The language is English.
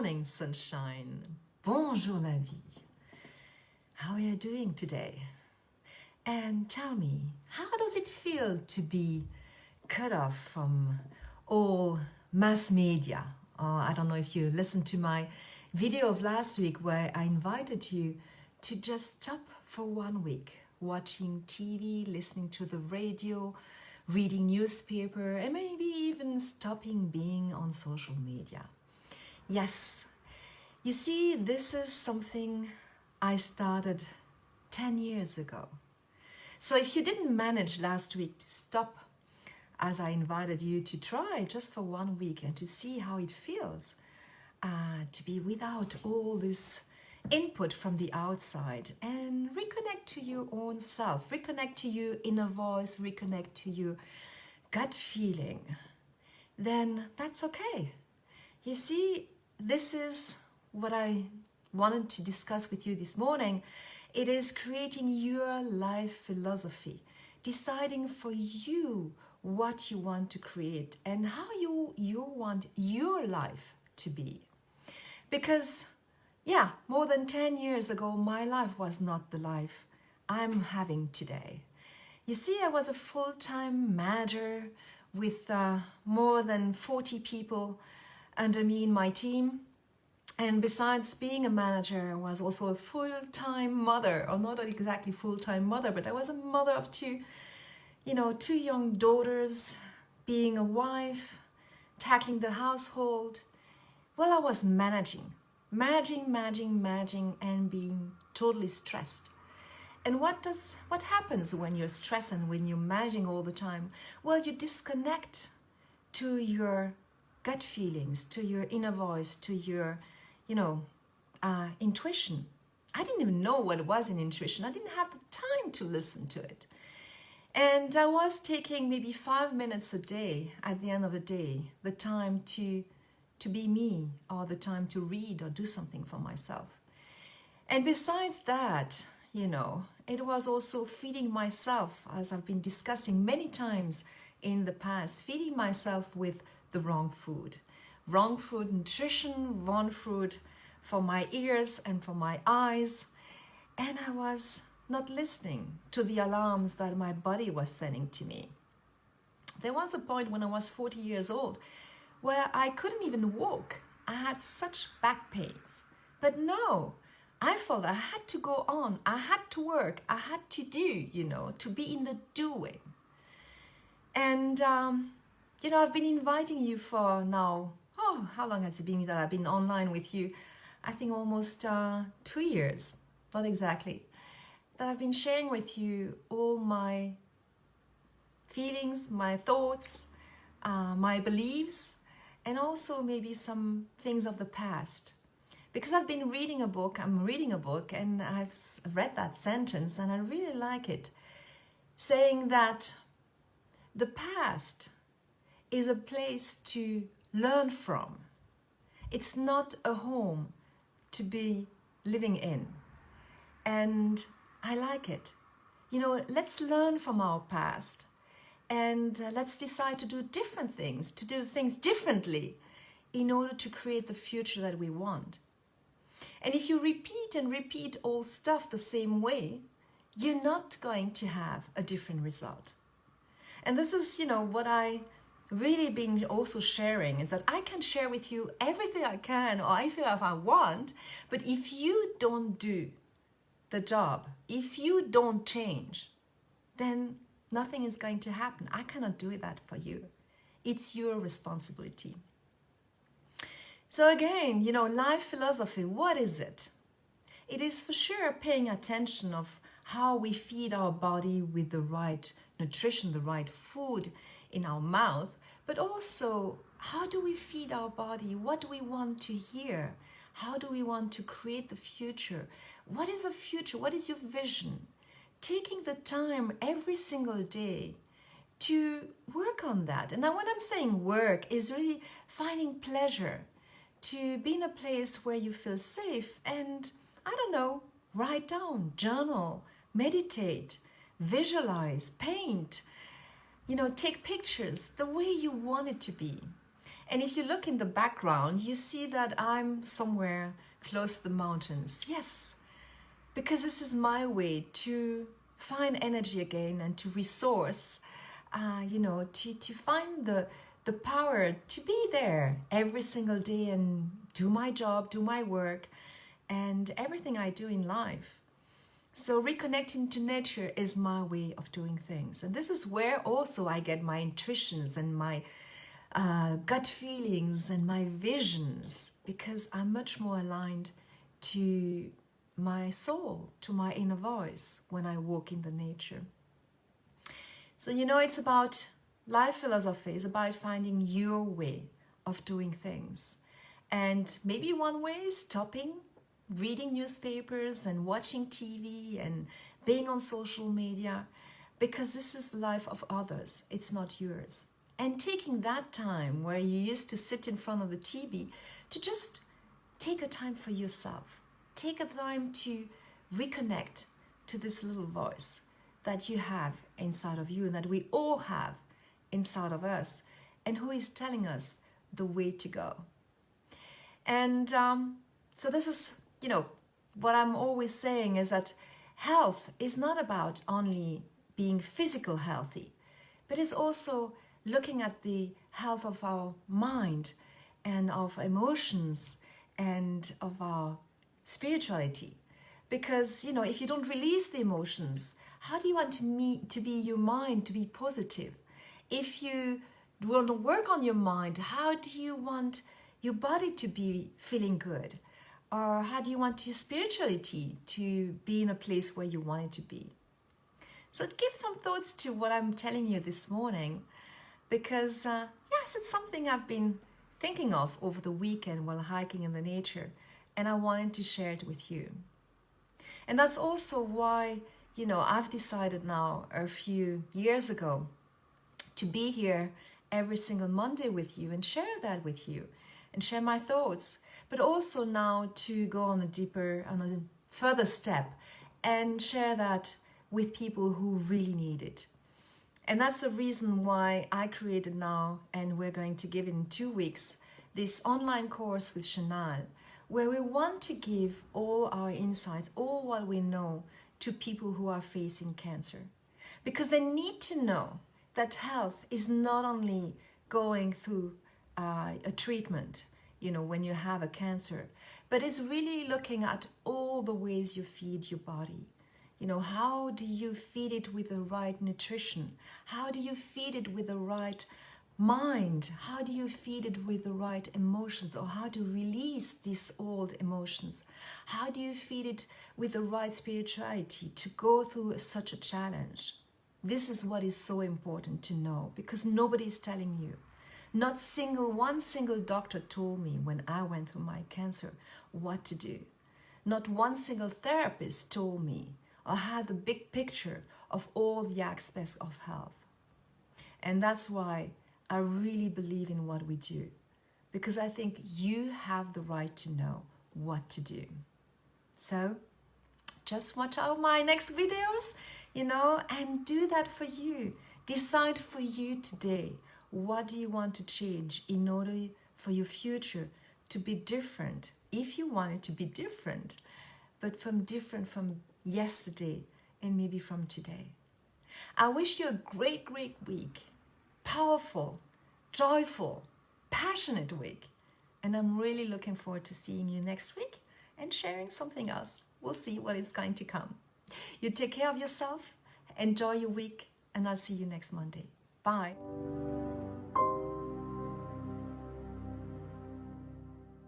morning, sunshine. Bonjour la vie. How are you doing today? And tell me, how does it feel to be cut off from all mass media? I don't know if you listened to my video of last week where I invited you to just stop for 1 week, watching TV, listening to the radio, reading newspaper, and maybe even stopping being on social media. Yes, you see, this is something I started 10 years ago. So if you didn't manage last week to stop, as I invited you to try just for 1 week and to see how it feels to be without all this input from the outside and reconnect to your own self, reconnect to your inner voice, reconnect to your gut feeling, then that's okay. You see, this is what I wanted to discuss with you this morning. It is creating your life philosophy, deciding for you what you want to create and how you want your life to be. Because, yeah, more than 10 years ago, my life was not the life I'm having today. You see, I was a full-time manager with more than 40 people under me in my team. And besides being a manager, I was also a full-time mother, or not exactly full-time mother, but I was a mother of two young daughters, being a wife, tackling the household. Well, I was managing, and being totally stressed. And what happens when you're stressed and when you're managing all the time? Well, you disconnect to your gut feelings, to your inner voice, to your, intuition. I didn't even know what it was in intuition. I didn't have the time to listen to it. And I was taking maybe 5 minutes a day at the end of the day, the time to be me, or the time to read or do something for myself. And besides that, it was also feeding myself, as I've been discussing many times in the past, feeding myself with the wrong food nutrition, wrong food for my ears and for my eyes. And I was not listening to the alarms that my body was sending to me. There was a point when I was 40 years old where I couldn't even walk. I had such back pains. But no, I felt I had to go on. I had to work. I had to do, to be in the doing. And, I've been inviting you for now, how long has it been that I've been online with you? I think almost 2 years, not exactly. That I've been sharing with you all my feelings, my thoughts, my beliefs, and also maybe some things of the past. Because I'm reading a book, and I've read that sentence, and I really like it, saying that the past is a place to learn from. It's not a home to be living in. And I like it. Let's learn from our past, and let's decide to do different things, to do things differently in order to create the future that we want. And if you repeat and repeat old stuff the same way, you're not going to have a different result. And this is, what I really been also sharing, is that I can share with you everything I can, or I feel like I want, but if you don't do the job, if you don't change, then nothing is going to happen. I cannot do that for you. It's your responsibility. So again, life philosophy, what is it? It is for sure paying attention of how we feed our body with the right nutrition, the right food in our mouth, but also how do we feed our body? What do we want to hear? How do we want to create the future? What is the future? What is your vision? Taking the time every single day to work on that. And now when I'm saying work, is really finding pleasure, to be in a place where you feel safe and, write down, journal, meditate, visualize, paint, take pictures the way you want it to be. And if you look in the background, you see that I'm somewhere close to the mountains. Yes, because this is my way to find energy again and to resource, to find the power to be there every single day and do my job, do my work, and everything I do in life. So reconnecting to nature is my way of doing things. And this is where also I get my intuitions and my gut feelings and my visions, because I'm much more aligned to my soul, to my inner voice when I walk in the nature. So, it's about life philosophy, is about finding your way of doing things. And maybe one way is stopping reading newspapers and watching TV and being on social media, because this is the life of others, it's not yours. And taking that time where you used to sit in front of the TV to just take a time for yourself. Take a time to reconnect to this little voice that you have inside of you and that we all have inside of us, and who is telling us the way to go. And so this is, what I'm always saying is that health is not about only being physical healthy, but it's also looking at the health of our mind and of emotions and of our spirituality. Because, if you don't release the emotions, how do you want to be your mind to be positive? If you want to work on your mind, how do you want your body to be feeling good? Or how do you want your spirituality to be in a place where you want it to be? So give some thoughts to what I'm telling you this morning, because yes, it's something I've been thinking of over the weekend while hiking in the nature, and I wanted to share it with you. And that's also why, I've decided now a few years ago to be here every single Monday with you and share that with you and share my thoughts, but also now to go on a further step and share that with people who really need it. And that's the reason why I created now, and we're going to give in 2 weeks, this online course with Chanel, where we want to give all our insights, all what we know, to people who are facing cancer. Because they need to know that health is not only going through a treatment, when you have a cancer, but it's really looking at all the ways you feed your body. How do you feed it with the right nutrition? How do you feed it with the right mind? How do you feed it with the right emotions, or how to release these old emotions? How do you feed it with the right spirituality to go through such a challenge? This is what is so important to know, because nobody is telling you. Not one single doctor told me when I went through my cancer what to do. Not one single therapist told me or had the big picture of all the aspects of health. And that's why I really believe in what we do, because I think you have the right to know what to do. So just watch out my next videos, and do that for you. Decide for you today, what do you want to change in order for your future to be different, if you want it to be different, but different from yesterday and maybe from today. I wish you a great, great week. Powerful, joyful, passionate week. And I'm really looking forward to seeing you next week and sharing something else. We'll see what is going to come. You take care of yourself, enjoy your week, and I'll see you next Monday. Bye.